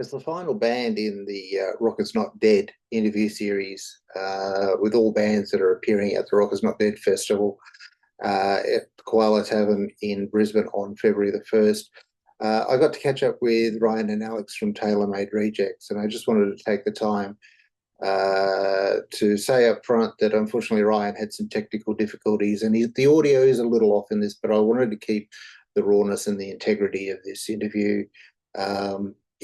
It's the final band in the Rock Is Not Dead interview series with all bands that are appearing at the Rock Is Not Dead festival at the Koala Tavern in Brisbane on February the 1st. I got to catch up with Ryan and Alex from Tailor Made Rejects, and I just wanted to take the time to say up front that unfortunately Ryan had some technical difficulties and the audio is a little off in this, but I wanted to keep the rawness and the integrity of this interview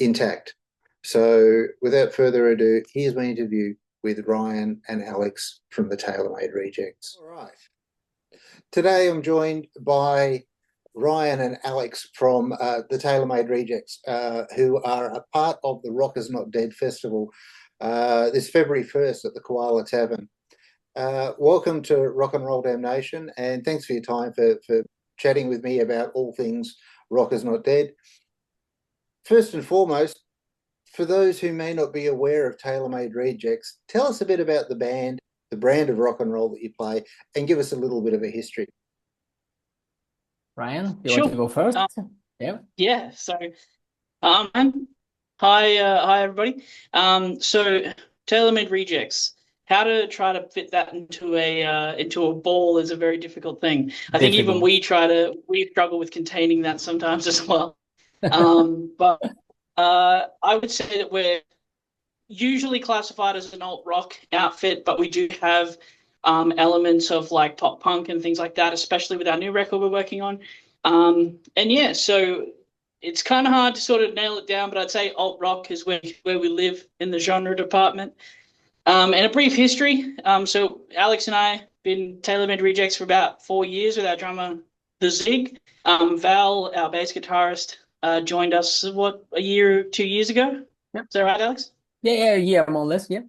intact. So without further ado, here's my interview with Ryan and Alex from the Tailor Made Rejects. All right. Today I'm joined by Ryan and Alex from the Tailor Made Rejects, who are a part of the Rock Is Not Dead festival this February 1st at the Koala Tavern. Welcome to Rock and Roll Damnation, and thanks for your time for chatting with me about all things Rock Is Not Dead. First and foremost, for those who may not be aware of Tailor Made Rejects, tell us a bit about the band, the brand of rock and roll that you play, and give us a little bit of a history. Ryan, you want to go first? Yeah. So, hi everybody. So Tailor Made Rejects. How to try to fit that into a ball is a very difficult thing. I think even we struggle with containing that sometimes as well. But I would say that we're usually classified as an alt rock outfit, but we do have elements of like pop punk and things like that, especially with our new record we're working on. And yeah, so it's kind of hard to sort of nail it down, but I'd say alt rock is where we live in the genre department. And a brief history. So Alex and I been Tailor Made Rejects for about 4 years with our drummer, the Zig. Val, our bass guitarist, joined us, a year or 2 years ago? Yep. Is that right, Alex? Yeah, more or less, yeah.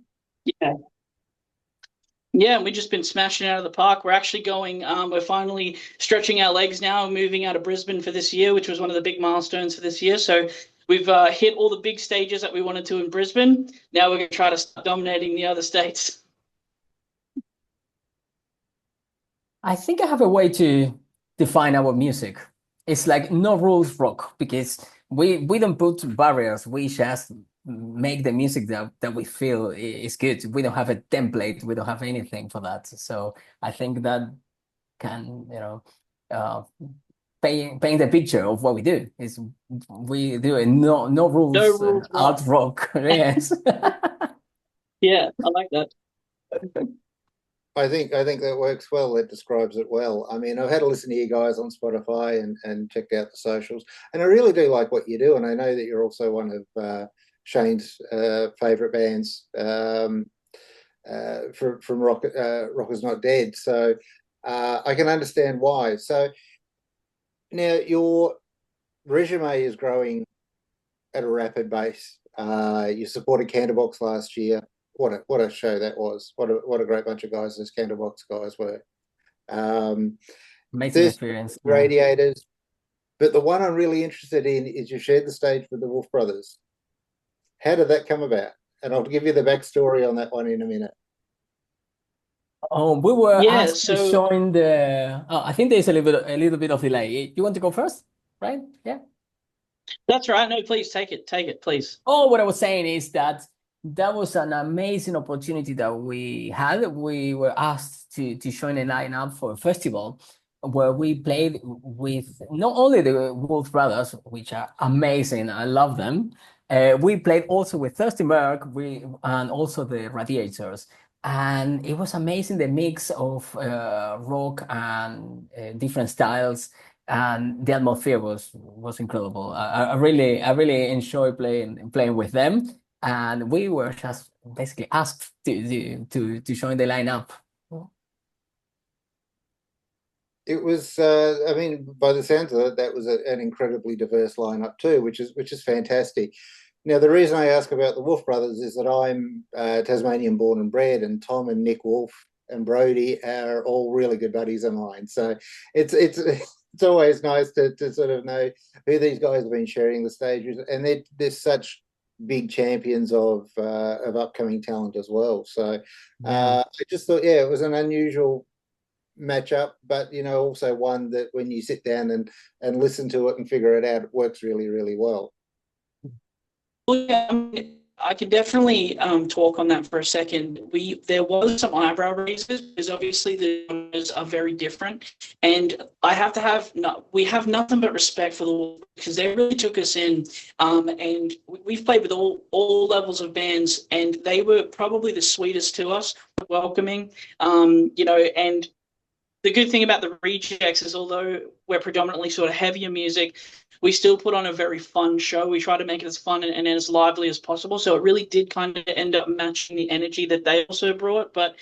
Yeah, we've just been smashing it out of the park. We're actually going, we're finally stretching our legs now, moving out of Brisbane for this year, which was one of the big milestones for this year. So we've hit all the big stages that we wanted to in Brisbane. Now we're going to try to start dominating the other states. I think I have a way to define our music. It's like no rules rock, because we don't put barriers. We just make the music that we feel is good. We don't have a template. We don't have anything for that. So I think that can, paint the picture of what we do. Is we do a no rules art rock. Yes. Yeah, I like that. I think that works well. It describes it well. I mean, I've had a listen to you guys on Spotify and checked out the socials, and I really do like what you do. And I know that you're also one of Shane's favourite bands from Rock Is Not Dead. So I can understand why. So now your resume is growing at a rapid pace. You supported Candlebox last year. What a show that was. What a great bunch of guys those Candlebox guys were. Amazing experience. Radiators. But the one I'm really interested in is you shared the stage with the Wolf Brothers. How did that come about? And I'll give you the backstory on that one in a minute. We were asked to join the. I think there's a little bit of delay. You want to go first, right? Yeah. That's right. No, please take it, please. Oh, what I was saying is that was an amazing opportunity that we had. We were asked to join a lineup for a festival where we played with not only the Wolf Brothers, which are amazing, I love them. We played also with Thirsty Merc, and also the Radiators. And it was amazing, the mix of rock and different styles, and the atmosphere was incredible. I really enjoy playing with them, and we were just basically asked to join the lineup. It was, I mean, by the sounds of it, that was an incredibly diverse lineup too, which is fantastic. Now, the reason I ask about the Wolf Brothers is that I'm Tasmanian born and bred, and Tom and Nick Wolf and Brody are all really good buddies of mine. So it's always nice to sort of know who these guys have been sharing the stage with, and they're such big champions of upcoming talent as well. So I just thought, yeah, it was an unusual matchup, but also one that when you sit down and listen to it and figure it out, it works really, really well. Well, yeah, I mean, I could definitely talk on that for a second. There was some eyebrow raises because obviously the genres are very different, and I have to have we have nothing but respect for the Wolves because they really took us in, and we've played with all levels of bands, and they were probably the sweetest to us, welcoming, and the good thing about the Rejects is although we're predominantly sort of heavier music, we still put on a very fun show. We try to make it as fun and as lively as possible. So it really did kind of end up matching the energy that they also brought. But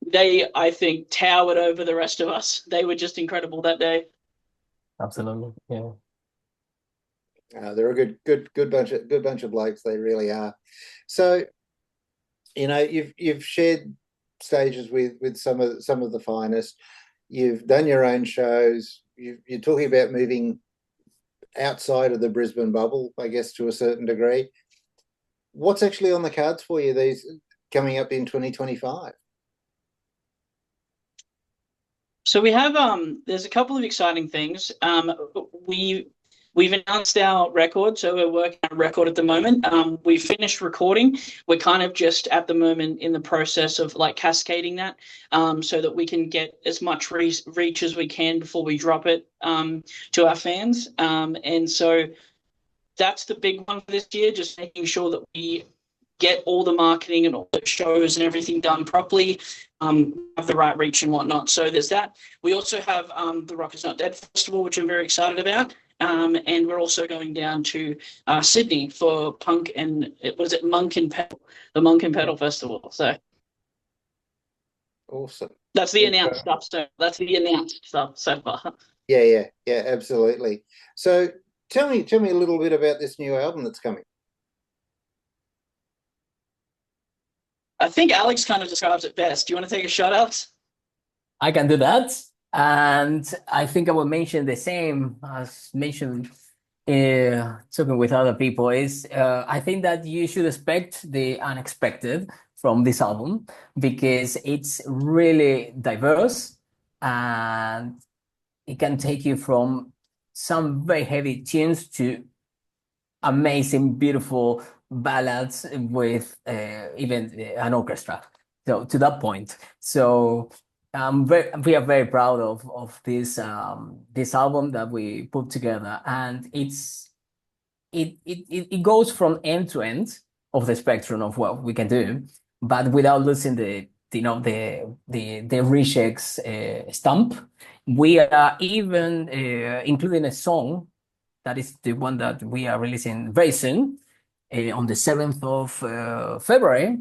they, I think, towered over the rest of us. They were just incredible that day. Absolutely, yeah. They're a good bunch of blokes. They really are. So, you've shared stages with some of the finest. You've done your own shows. You're talking about moving outside of the Brisbane bubble, I guess, to a certain degree. What's actually on the cards for you these coming up in 2025? So we have there's a couple of exciting things. We've announced our record, so we're working on a record at the moment. We've finished recording. We're kind of just at the moment in the process of like cascading that, so that we can get as much reach as we can before we drop it to our fans. And so that's the big one for this year, just making sure that we get all the marketing and all the shows and everything done properly, have the right reach and whatnot. So there's that. We also have the Rock Is Not Dead Festival, which I'm very excited about. And we're also going down to Sydney for punk and Monk and Pedal, the Monk and Pedal Festival. So awesome. That's the announced stuff. So that's the announced stuff so far. Yeah, absolutely. So tell me a little bit about this new album that's coming. I think Alex kind of describes it best. Do you want to take a shot, Alex? I can do that. And I think I will mention the same as mentioned talking with other people is I think that you should expect the unexpected from this album because it's really diverse and it can take you from some very heavy tunes to amazing, beautiful ballads with even an orchestra. So to that point, so we are very proud of this this album that we put together, and it goes from end to end of the spectrum of what we can do, but without losing the Rejects stamp. We are even including a song that is the one that we are releasing very soon, on the 7th of February.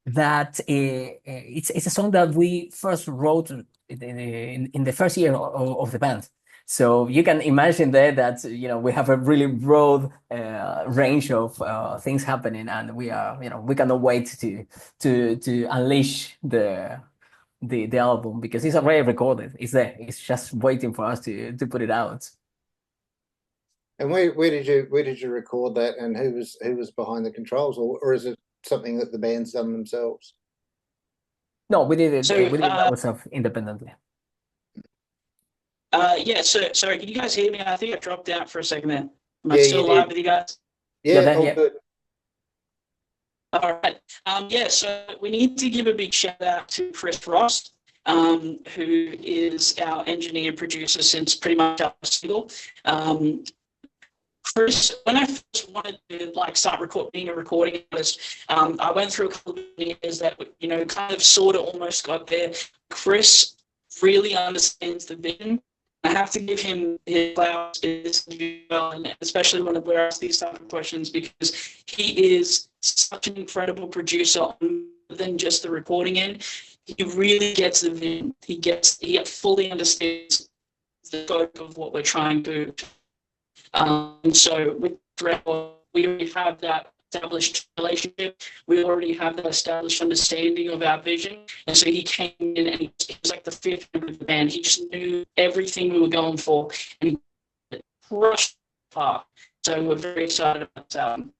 That it's a song that we first wrote in the first year of the band. So you can imagine there that we have a really broad range of things happening, and we cannot wait to unleash the album because it's already recorded. It's there. It's just waiting for us to put it out. And where did you record that, and who was behind the controls, or is it something that the band's done themselves? No, we did it. We did it ourselves independently. Yeah. So sorry, can you guys hear me? I think I dropped out for a second there. Am I still live with you guys? Yeah, all good. All right. Yeah. So we need to give a big shout out to Chris Ross, who is our engineer producer since pretty much our single. Chris, when I first wanted to start being a recording artist, I went through a couple of years that kind of sort of almost got there. Chris really understands the vision. I have to give him his flowers, and especially when we ask these type of questions, because he is such an incredible producer on than just the recording end. He really gets the vision. He fully understands the scope of what we're trying to do. So with record, we already have that established relationship. We already have that established understanding of our vision. And so he came in and he was like the fifth member of the band. He just knew everything we were going for and crushed the park. So we're very excited about this album.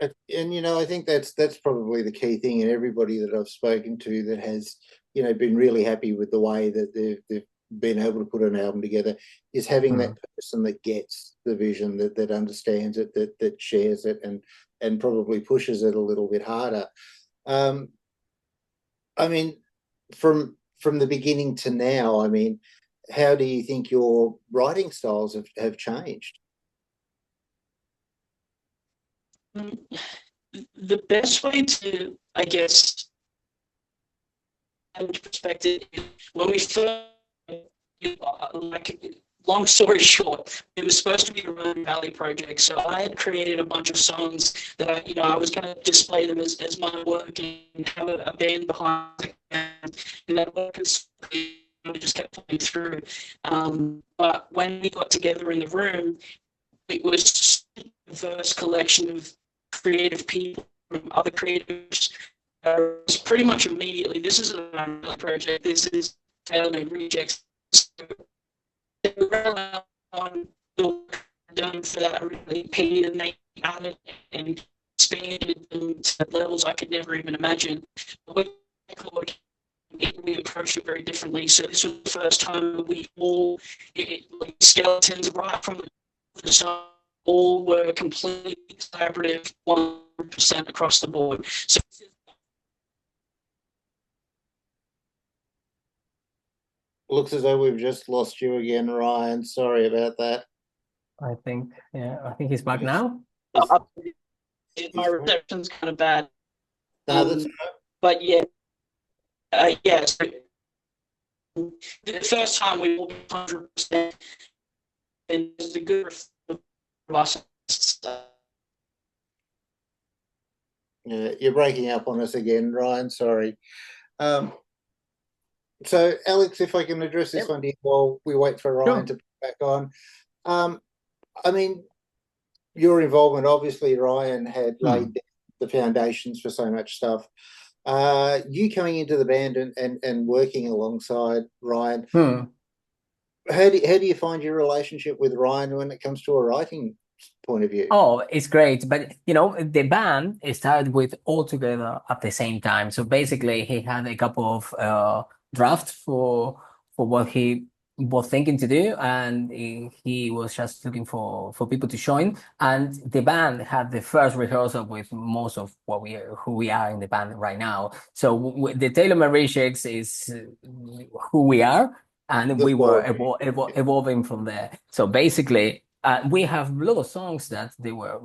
And I think that's probably the key thing, and everybody that I've spoken to that has been really happy with the way that they've being able to put an album together is having that Mm. person that gets the vision, that understands it, that shares it, and probably pushes it a little bit harder. I mean, from the beginning to now, I mean, how do you think your writing styles have changed? The best way to, I guess, have perspective is when we first, like, long story short, it was supposed to be a Rhone Valley project. So I had created a bunch of songs that I was going to display them as my work and have a band behind it. And that work is just kept playing through. But when we got together in the room, it was a diverse collection of creative people from other creatives. It's pretty much immediately, this is a project, this is Tailor Made Rejects. On the work done for that EP, and they added and expanded them to levels I could never even imagine. But we approached it very differently. So this was the first time we all, like skeletons right from the song, all were completely collaborative, 100% across the board. So Looks as though we've just lost you again, Ryan. Sorry about that. I think he's back now. my reception's kind of bad. No, But yeah, so the first time we all 100%, and the good of us. you're breaking up on us again, Ryan. Sorry. So, Alex, if I can address this one to you while we wait for Ryan to put back on. I mean, your involvement, obviously, Ryan had laid the foundations for so much stuff. You coming into the band and working alongside Ryan, how do you find your relationship with Ryan when it comes to a writing point of view? Oh, it's great. But, the band started with all together at the same time. So basically, he had a couple of drafts for what he was thinking to do, and he was just looking for people to join. And the band had the first rehearsal with most of who we are in the band right now. So the Tailor Made Rejects is who we are, and we were evolving from there. So basically, we have a lot of songs that they were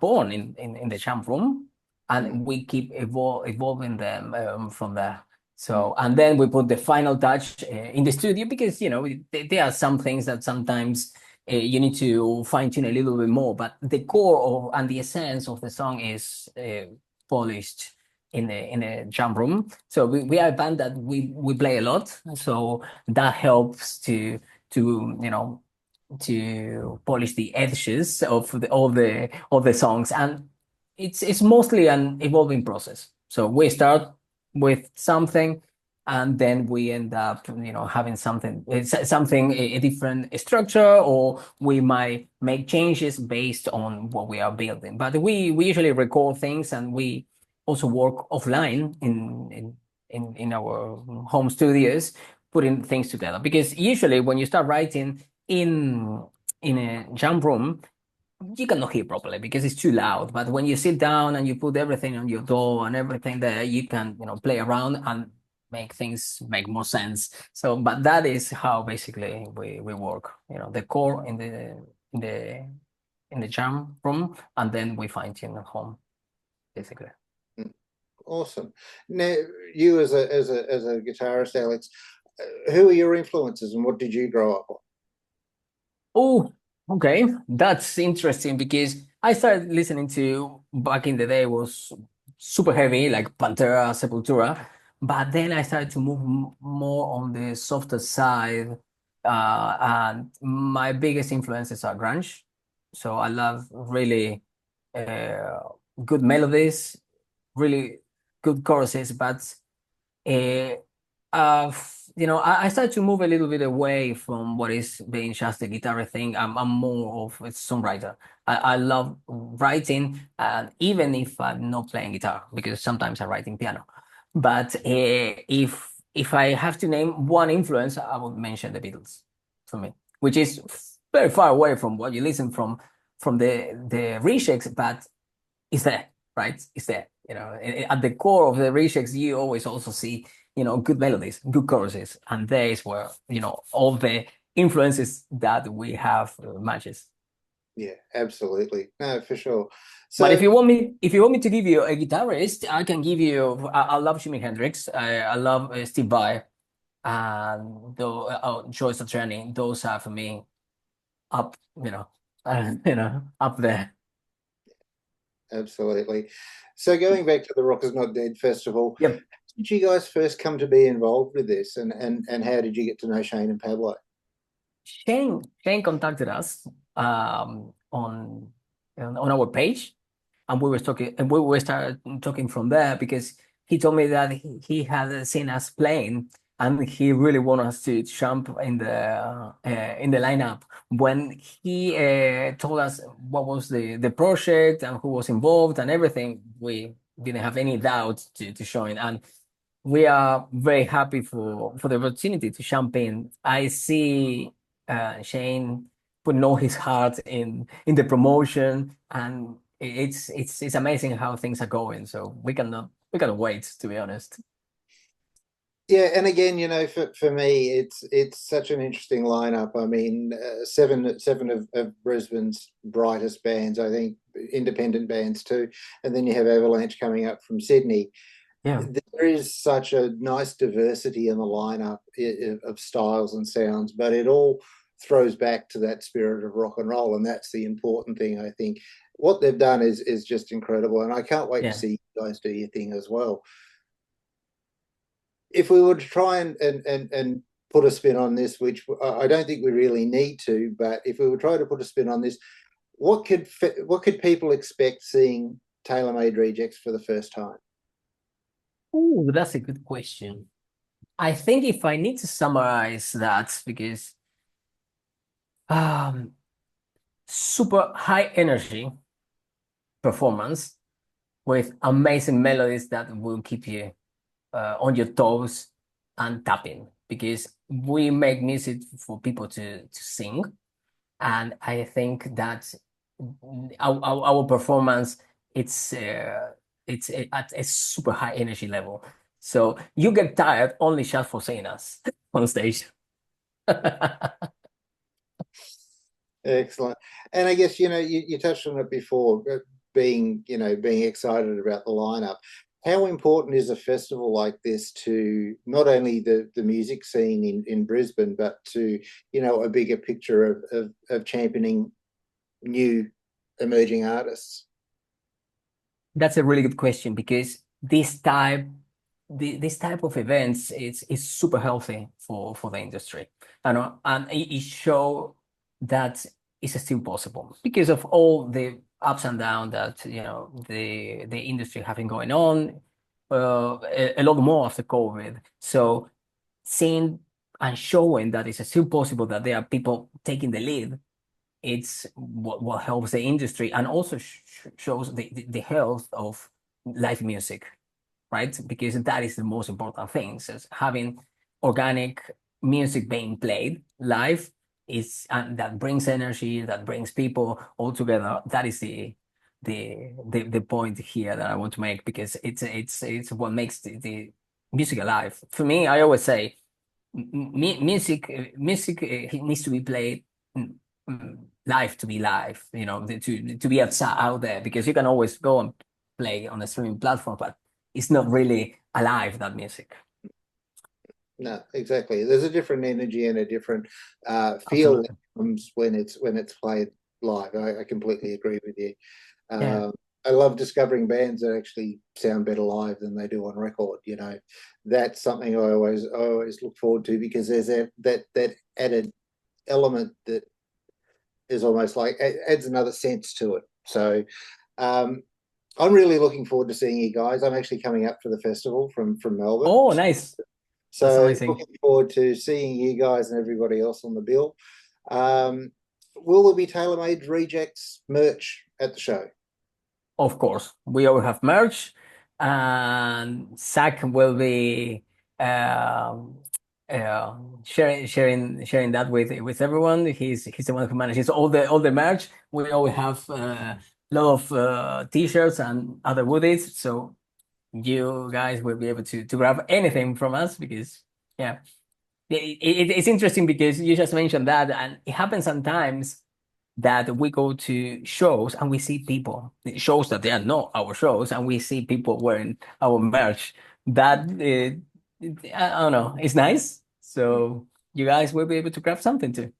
born in the jam room, and we keep evolving them from there. So, and then we put the final touch in the studio, because there are some things that sometimes you need to fine tune a little bit more, but the core and the essence of the song is polished in the jam room. So we are a band that we play a lot, so that helps to polish the edges of all the songs, and it's mostly an evolving process. So we start with something, and then we end up having something a different structure, or we might make changes based on what we are building. But we usually record things, and we also work offline in our home studios, putting things together, because usually when you start writing in a jam room, you cannot hear properly because it's too loud. But when you sit down and you put everything on your door and everything there, you can play around and make things make more sense. So, but that is how basically we work. The core in the jam room, and then we fine tune at home, basically. Awesome. Now, you as a guitarist, Alex, who are your influences and what did you grow up on? Oh, okay. That's interesting, because I started listening to, back in the day, was super heavy, like Pantera, Sepultura. But then I started to move more on the softer side. And my biggest influences are grunge. So I love really good melodies, really good choruses, but uh, I started to move a little bit away from what is being just a guitar thing. I'm more of a songwriter. I love writing, and even if I'm not playing guitar, because sometimes I write in piano. But if if I have to name one influence, I would mention the Beatles for me, which is very far away from what you listen from the rejects, but it's there, right? It's there. At the core of the rejects, you always also see, good melodies, good choruses, and there is where, all the influences that we have matches. Yeah, absolutely. No, for sure. But So if you want me to give you a guitarist, I can give you. I love Jimi Hendrix. I love Steve Vai, and Joe Satriani. Those are for me up, up there. absolutely. So going back to the Rock is Not Dead Festival, Yep. how did you guys first come to be involved with this, and how did you get to know Shane and Pablo? Shane contacted us on our page, and we were talking, and we started talking from there because he told me that he had seen us playing, and he really wanted us to jump in the lineup. When he told us what was the project and who was involved and everything, we didn't have any doubt to join, and we are very happy for the opportunity to jump in. I see Shane putting all his heart in the promotion, and it's amazing how things are going. So we cannot wait, to be honest. Yeah, and again, for me, it's such an interesting lineup. I mean, seven of Brisbane's brightest bands, I think, independent bands too, and then you have Avalanche coming up from Sydney. Yeah. There is such a nice diversity in the lineup of styles and sounds, but it all throws back to that spirit of rock and roll, and that's the important thing, I think. What they've done is just incredible, and I can't wait to see you guys do your thing as well. If we were to try and put a spin on this, which I don't think we really need to, but if we were trying to put a spin on this, what could people expect seeing Tailor Made Rejects for the first time? Oh, that's a good question. I think if I need to summarize that, because super high energy performance with amazing melodies that will keep you on your toes and tapping, because we make music for people to sing, and I think that our performance it's at a super high energy level, so you get tired only just for seeing us on stage. Excellent. And I guess, you touched on it before, being excited about the lineup. How important is a festival like this to not only the music scene in Brisbane, but to, a bigger picture of championing new emerging artists? That's a really good question, because this type of events is super healthy for the industry, and it show that it's still possible because of all the ups and downs that the industry having going on, a lot more after COVID. So seeing and showing that it's still possible, that there are people taking the lead, it's what helps the industry, and also shows the health of live music, right? Because that is the most important thing. So having organic music being played live and that brings energy, that brings people all together. That is the point here that I want to make, because it's what makes the music alive. For me, I always say music needs to be played live to be live, to be out there, because you can always go and play on a streaming platform, but it's not really alive, that music. No, exactly. There's a different energy and a different feel that comes when it's played live. I completely agree with you. I love discovering bands that actually sound better live than they do on record. That's something I always look forward to, because there's that added element that is almost like adds another sense to it. So I'm really looking forward to seeing you guys. I'm actually coming up for the festival from Melbourne. Oh, nice. So looking forward to seeing you guys and everybody else on the bill. Will there be Tailor Made Rejects merch at the show? Of course, we all have merch, and Zach will be um, sharing that with everyone. He's the one who manages all the merch. We always have a lot of t-shirts and other goodies, so you guys will be able to grab anything from us because yeah, it's interesting because you just mentioned that, and it happens sometimes that we go to shows and we see people, shows that they are not our shows, and we see people wearing our merch. That I don't know, it's nice. So you guys will be able to grab something too.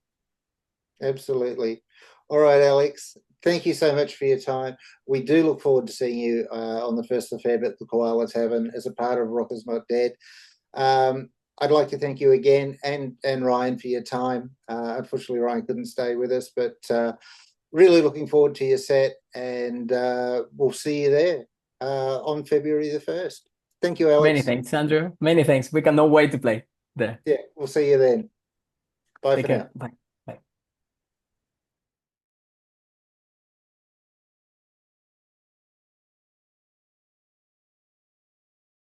Absolutely. All right, Alex. Thank you so much for your time. We do look forward to seeing you on the 1st of Feb at the Koala Tavern as a part of Rockers Not Dead. I'd like to thank you again and Ryan for your time. Unfortunately, Ryan couldn't stay with us, but really looking forward to your set, and we'll see you there on February the 1st. Thank you, Alex. Many thanks, Andrew. Many thanks. We cannot wait to play there. Yeah, we'll see you then. Bye Take for now. care. Bye.